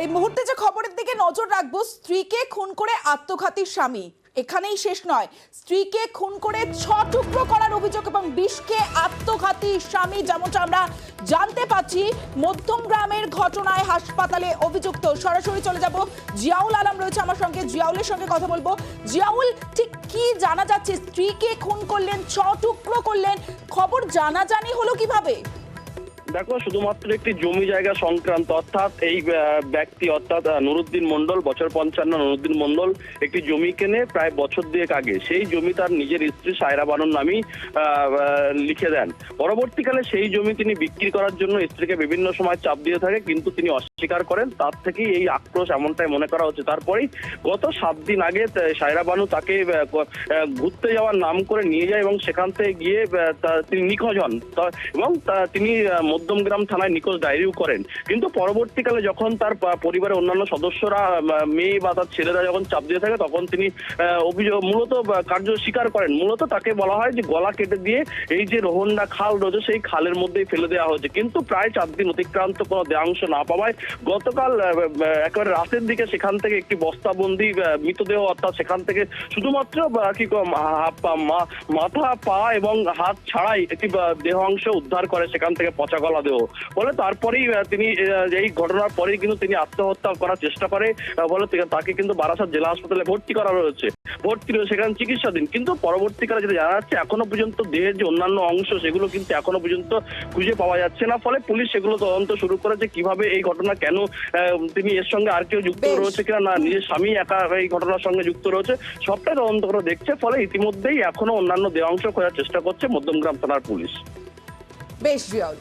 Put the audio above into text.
এই মুহূর্তে যে খবরের দিকে নজর রাখবো, স্ত্রীকে খুন করে আত্মঘাতী স্বামী। এখানেই শেষ নয়, স্ত্রীকে খুন করে 6 টুকরো করার অভিযোগ এবং বিষকে আত্মঘাতী স্বামী। যেমনটা আমরা জানতে পাচ্ছি, মধ্যমগ্রামের ঘটনায় হাসপাতালে অভিযুক্ত। সরাসরি চলে যাব, জিয়াউল আলম রয়েছে আমার সঙ্গে, জিয়াউলের সঙ্গে কথা বলবো। জিয়াউল, ঠিক কি জানা যাচ্ছে? স্ত্রীকে খুন করলেন, 6 টুকরো করলেন, খবর জানাজানি হলো কিভাবে? দেখো, শুধুমাত্র একটি জমি জায়গা সংক্রান্ত, অর্থাৎ এই ব্যক্তি অর্থাৎ নুরুদ্দিন মন্ডল, বছর 55, নুরুদ্দিন মন্ডল একটি জমি কেনে প্রায় বছর দুয়েক আগে। সেই জমি তার নিজের স্ত্রী সায়রা বানুর নামেই লিখে দেন। পরবর্তীকালে সেই জমি তিনি বিক্রি করার জন্য স্ত্রীকে বিভিন্ন সময় চাপ দিয়ে থাকে, কিন্তু তিনি অস্বীকার করেন। তার থেকেই এই আক্রোশ, এমনটাই মনে করা হচ্ছে। তারপরেই গত 7 দিন আগে সায়রা বানু তাকে ঘুরতে যাওয়ার নাম করে নিয়ে যায় এবং সেখান থেকে গিয়ে তিনি নিখোঁজ হন এবং তিনি মধ্যমগ্রাম থানায় নিখোঁজ ডায়েরিও করেন। কিন্তু পরবর্তীকালে যখন তার পরিবারের অন্যান্য সদস্যরা, মেয়ে বা তার ছেলেরা যখন চাপ দিয়ে থাকে, তখন তিনি অভিযোগ মূলত কার্য স্বীকার করেন। মূলত তাকে বলা হয় যে গলা কেটে দিয়ে এই যে রোহন্ডা খাল রয়েছে সেই খালের মধ্যেই ফেলে দেওয়া হয়েছে। কিন্তু প্রায় 4 দিন অতিক্রান্ত কোনো দেহাংশ না পাওয়ায় গতকাল একেবারে রাতের দিকে সেখান থেকে একটি বস্তাবন্দি মৃতদেহ, অর্থাৎ সেখান থেকে শুধুমাত্র মাথা, পা এবং হাত ছাড়াই একটি দেহাংশ উদ্ধার করে সেখান থেকে পচা গলা দেহ। বলে তারপরেই তিনি এই ঘটনার পরেই কিন্তু তিনি আত্মহত্যা করার চেষ্টা করে। বলে তাকে কিন্তু বারাসাত জেলা হাসপাতালে ভর্তি করা রয়েছে, সেখানে চিকিৎসাধীন। কিন্তু পরবর্তীকালে যেটা জানা যাচ্ছে, এখনো পর্যন্ত দেহের যে অন্যান্য অংশ সেগুলো কিন্তু এখনো পর্যন্ত খুঁজে পাওয়া যাচ্ছে না। ফলে পুলিশ সেগুলো তদন্ত শুরু করেছে, কিভাবে এই ঘটনা, কেন তিনি এর সঙ্গে আর কেউ যুক্ত রয়েছে কিনা, না নিজের স্বামী একা এই ঘটনার সঙ্গে যুক্ত রয়েছে, সবটাই তদন্ত করে দেখছে। ফলে ইতিমধ্যেই এখনো অন্যান্য দেহাংশ খোঁজার চেষ্টা করছে মধ্যমগ্রাম থানার পুলিশ। বেশ জিয়াউল।